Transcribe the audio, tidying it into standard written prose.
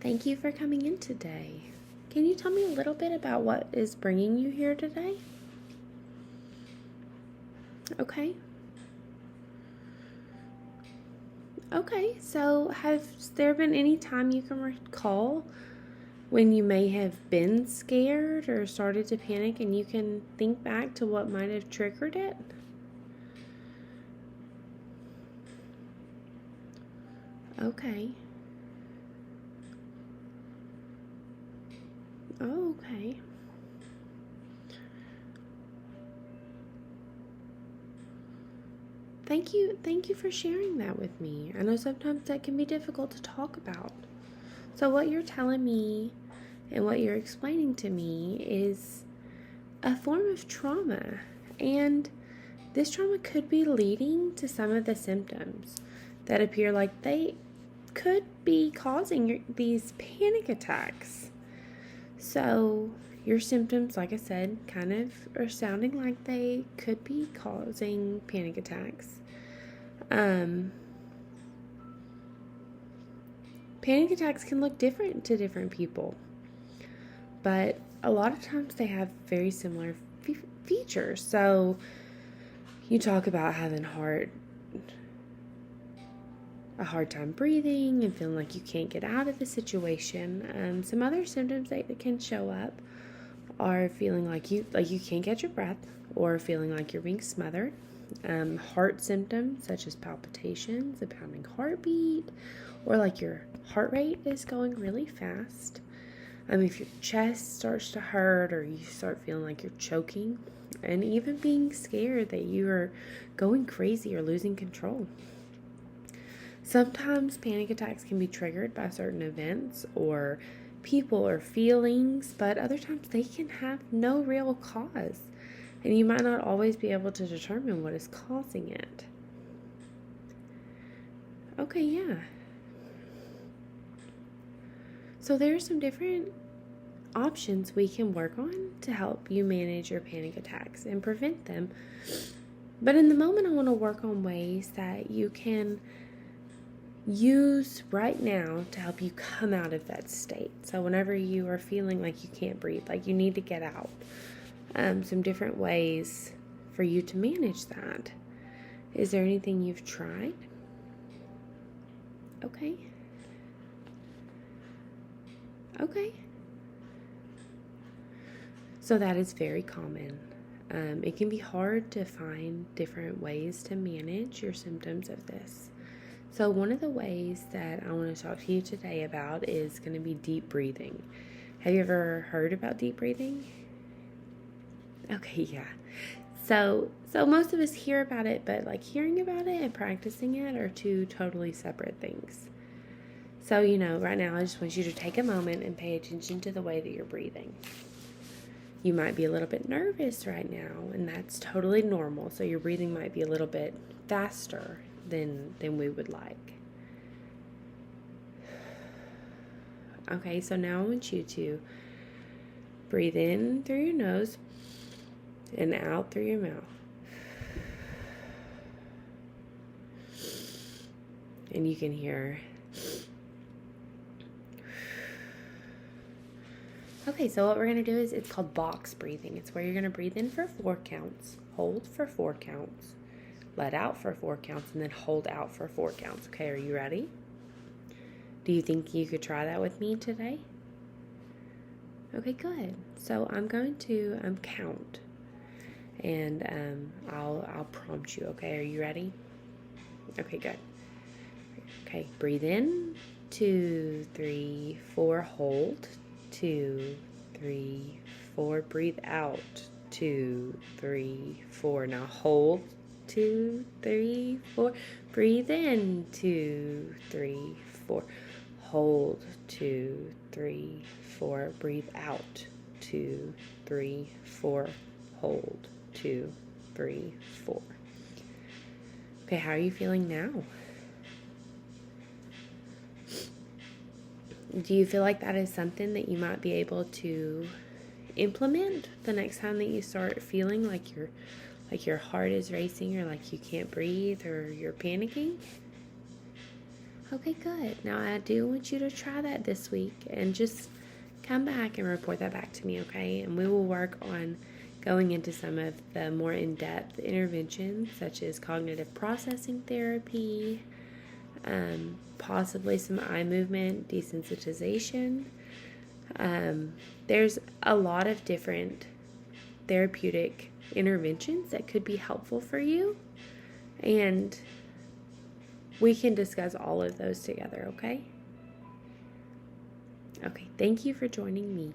Thank you for coming in today. Can you tell me a little bit about what is bringing you here today? Okay. Okay, so has there been any time you can recall when you may have been scared or started to panic and you can think back to what might have triggered it? Okay. Oh, okay. Thank you for sharing that with me. I know sometimes that can be difficult to talk about. So what you're telling me and what you're explaining to me is a form of trauma. And this trauma could be leading to some of the symptoms that appear like they could be causing these panic attacks. So your symptoms, like I said, kind of are sounding like they could be causing panic attacks. Panic attacks can look different to different people, but a lot of times they have very similar features. So you talk about having a hard time breathing and feeling like you can't get out of the situation. Some other symptoms that can show up are feeling like you can't get your breath, or feeling like you're being smothered. Heart symptoms such as palpitations, a pounding heartbeat, or like your heart rate is going really fast. If your chest starts to hurt or you start feeling like you're choking, and even being scared that you are going crazy or losing control. Sometimes panic attacks can be triggered by certain events or people or feelings, but other times they can have no real cause, and you might not always be able to determine what is causing it. Okay, yeah. So there are some different options we can work on to help you manage your panic attacks and prevent them. But in the moment, I want to work on ways that you can use right now to help you come out of that state. So whenever you are feeling like you can't breathe, like you need to get out, some different ways for you to manage that. Is there anything you've tried? Okay. So that is very common. It can be hard to find different ways to manage your symptoms of this. So one of the ways that I want to talk to you today about is going to be deep breathing. Have you ever heard about deep breathing? Okay, yeah. So most of us hear about it, but like hearing about it and practicing it are two totally separate things. So, right now I just want you to take a moment and pay attention to the way that you're breathing. You might be a little bit nervous right now, and that's totally normal. So your breathing might be a little bit faster than we would like. Okay, so now I want you to breathe in through your nose and out through your mouth. And you can hear. Okay, so what we're going to do is it's called box breathing. It's where you're going to breathe in for 4 counts, hold for 4 counts, let out for 4 counts, and then hold out for 4 counts. Okay, are you ready? Do you think you could try that with me today? Okay, good. So I'm going to count, and I'll prompt you. Okay, are you ready? Okay, good. Okay, breathe in, 2, 3, 4, hold, 2, 3, 4, breathe out, 2, 3, 4. Now hold, 2, 3, 4, breathe in, 2, 3, 4, hold, 2, 3, 4, breathe out, 2, 3, 4, hold, 2, 3, 4. Okay, how are you feeling now? Do you feel like that is something that you might be able to implement the next time that you start feeling like your heart is racing, or like you can't breathe, or you're panicking? Okay, good. Now I do want you to try that this week and just come back and report that back to me, okay? And we will work on going into some of the more in-depth interventions, such as cognitive processing therapy, possibly some eye movement desensitization. There's a lot of different therapeutic interventions that could be helpful for you, and we can discuss all of those together, okay? Okay, thank you for joining me.